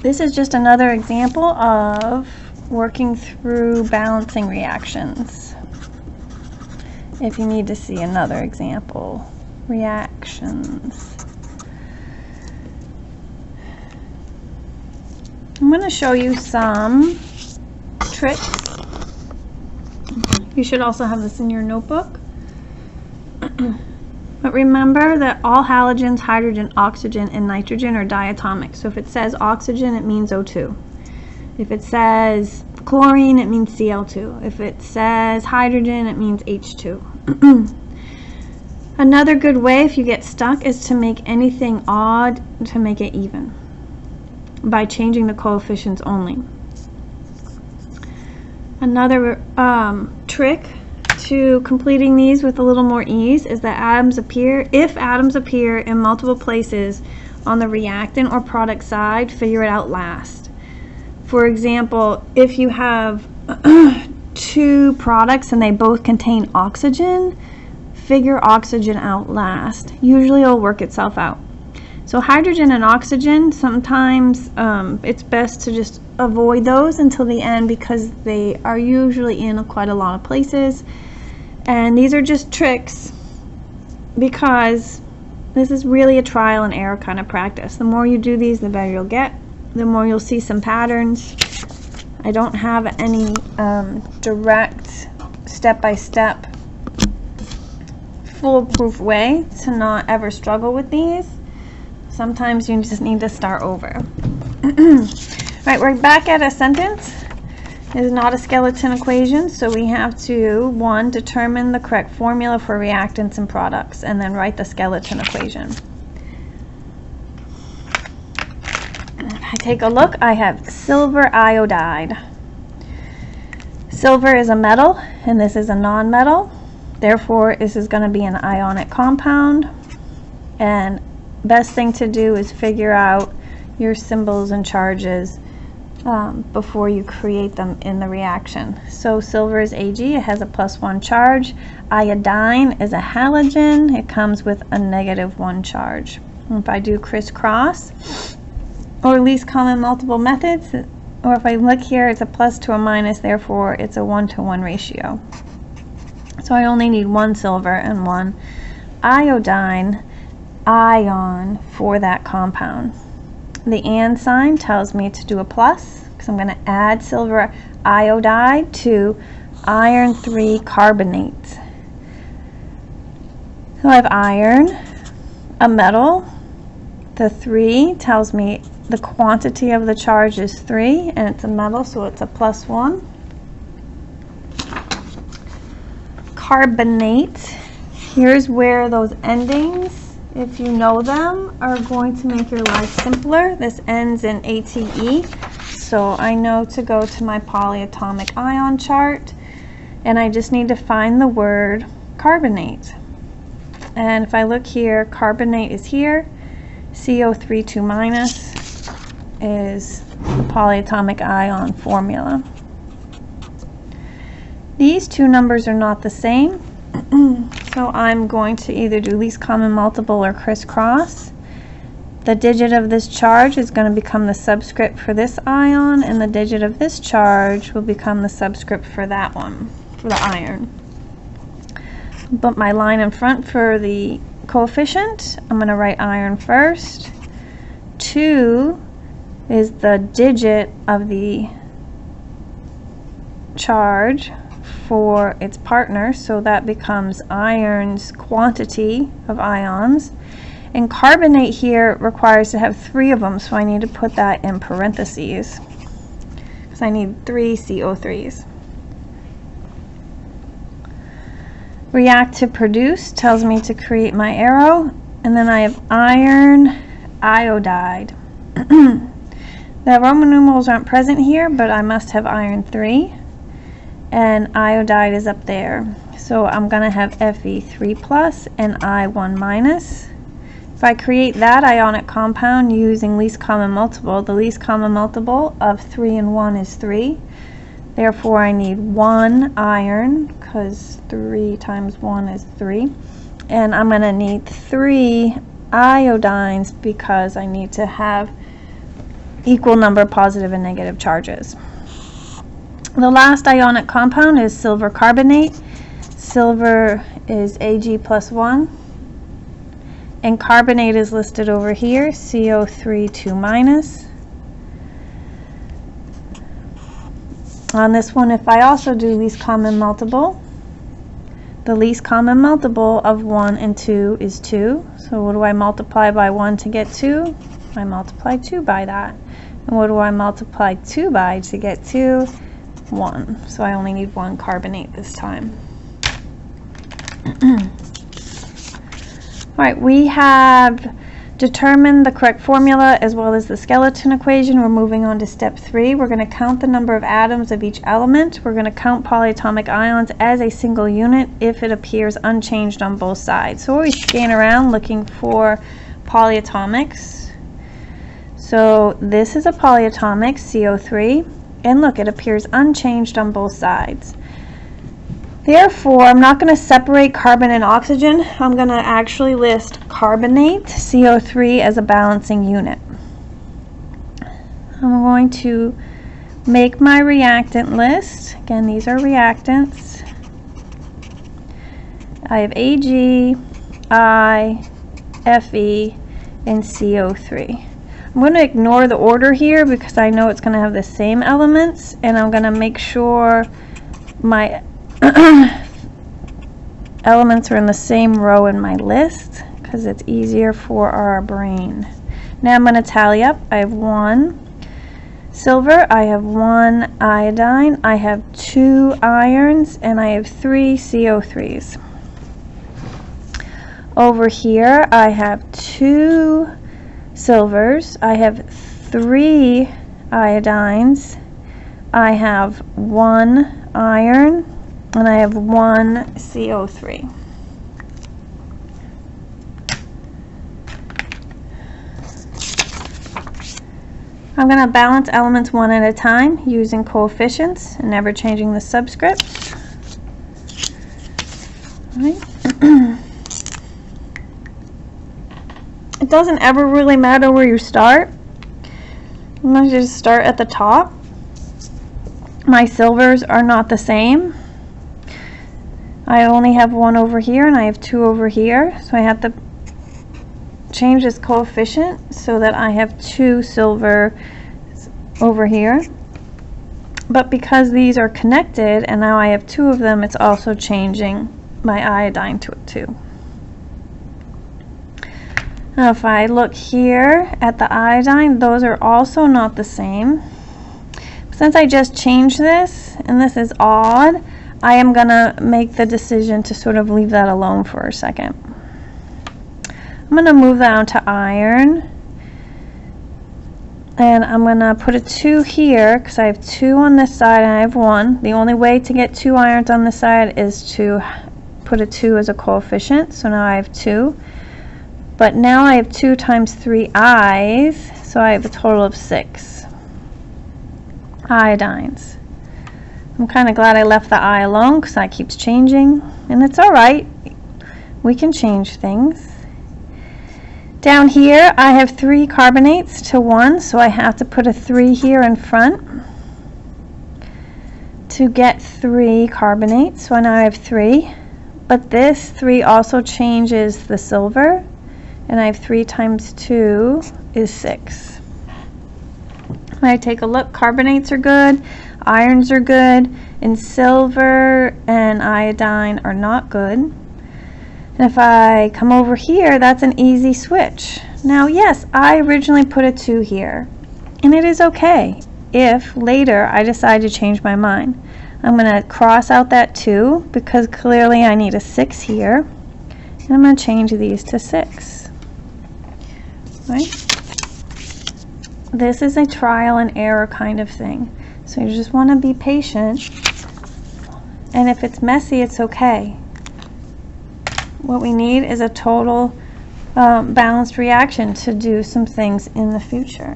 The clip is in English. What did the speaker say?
This is just another example of working through balancing reactions. If you need to see another example, reactions. I'm going to show you some tricks. You should also have this in your notebook. But remember that all halogens, hydrogen, oxygen, and nitrogen are diatomic. So if it says oxygen, it means O2. If it says chlorine, it means Cl2. If it says hydrogen, it means H2. Another good way, if you get stuck, is to make anything odd to make it even by changing the coefficients only. Another trick to completing these with a little more ease is that if atoms appear in multiple places on the reactant or product side, figure it out last. For example, if you have two products and they both contain oxygen, figure oxygen out last. Usually it'll work itself out. So hydrogen and oxygen, sometimes it's best to just avoid those until the end because they are usually in quite a lot of places. And these are just tricks because this is really a trial and error kind of practice. The more you do these, the better you'll get. The more you'll see some patterns. I don't have any direct step-by-step foolproof way to not ever struggle with these. Sometimes you just need to start over. Right, we're back at a sentence. It is not a skeleton equation, so we have to, 1, determine the correct formula for reactants and products, and then write the skeleton equation. If I take a look, I have silver iodide. Silver is a metal, and this is a non-metal. Therefore, this is going to be an ionic compound. And best thing to do is figure out your symbols and charges before you create them in the reaction. So silver is Ag, it has a +1 charge. Iodine is a halogen, it comes with a -1 charge. If I do crisscross, or least common multiple methods, or if I look here, it's a plus to a minus, therefore it's a 1-to-1 ratio. So I only need 1 silver and 1 iodine ion for that compound. The and sign tells me to do a plus because I'm going to add silver iodide to iron 3 carbonate. So I have iron, a metal. The 3 tells me the quantity of the charge is 3 and it's a metal, so it's a +1. Carbonate, here's where those endings, if you know them, are going to make your life simpler. This ends in ATE, so I know to go to my polyatomic ion chart, and I just need to find the word carbonate. And if I look here, carbonate is here, CO3 2- is the polyatomic ion formula. These two numbers are not the same. So I'm going to either do least common multiple or crisscross. The digit of this charge is going to become the subscript for this ion, and the digit of this charge will become the subscript for that one, for the iron. But my line in front for the coefficient, I'm going to write iron first. 2 is the digit of the charge for its partner, so that becomes iron's quantity of ions. And carbonate here requires to have 3 of them, so I need to put that in parentheses because I need 3 CO3s. React to produce tells me to create my arrow, and then I have iron iodide. The Roman numerals aren't present here, but I must have iron 3. And iodide is up there. So I'm going to have Fe3+ and I1-. If I create that ionic compound using least common multiple, the least common multiple of 3 and 1 is 3. Therefore I need 1 iron, because 3 times 1 is 3. And I'm going to need 3 iodines because I need to have equal number of positive and negative charges. The last ionic compound is silver carbonate. Silver is Ag+1, and carbonate is listed over here, CO3 2-. On this one, if I also do least common multiple, the least common multiple of 1 and 2 is 2. So what do I multiply by 1 to get 2? I multiply 2 by that. And what do I multiply 2 by to get 2? 1. So I only need 1 carbonate this time. All right, we have determined the correct formula as well as the skeleton equation. We're moving on to step 3. We're going to count the number of atoms of each element. We're going to count polyatomic ions as a single unit if it appears unchanged on both sides. So we scan around looking for polyatomics. So this is a polyatomic, CO3, and look, it appears unchanged on both sides. Therefore, I'm not going to separate carbon and oxygen. I'm going to actually list carbonate, CO3, as a balancing unit. I'm going to make my reactant list. Again, these are reactants. I have Ag, I, Fe, and CO3. I'm going to ignore the order here because I know it's going to have the same elements, and I'm going to make sure my elements are in the same row in my list because it's easier for our brain. Now I'm going to tally up. I have 1 silver, I have 1 iodine, I have 2 irons, and I have 3 CO3s. Over here I have 2 silvers, I have 3 iodines, I have 1 iron, and I have 1 CO3. I'm going to balance elements one at a time using coefficients and never changing the subscripts. All right. It doesn't ever really matter where you start. I'm going to just start at the top. My silvers are not the same. I only have 1 over here and I have 2 over here, so I have to change this coefficient so that I have 2 silver over here. But because these are connected and now I have 2 of them, it's also changing my iodine to a 2. Now if I look here at the iodine, those are also not the same. Since I just changed this, and this is odd, I am going to make the decision to sort of leave that alone for a second. I'm going to move that on to iron. And I'm going to put a 2 here because I have 2 on this side and I have 1. The only way to get 2 irons on this side is to put a 2 as a coefficient. So now I have 2. But now I have 2 times 3 I's, so I have a total of 6 iodines. I'm kind of glad I left the I alone because that keeps changing, and it's all right. We can change things. Down here I have 3 carbonates to 1, so I have to put a 3 here in front to get 3 carbonates. So now I have 3, but this 3 also changes the silver, and I have 3 times 2 is 6. When I take a look, carbonates are good, irons are good, and silver and iodine are not good. And if I come over here, that's an easy switch. Now, yes, I originally put a 2 here, and it is okay if later I decide to change my mind. I'm going to cross out that 2 because clearly I need a 6 here, and I'm going to change these to 6. Right? This is a trial and error kind of thing. So you just want to be patient, and if it's messy, it's okay. What we need is a total balanced reaction to do some things in the future.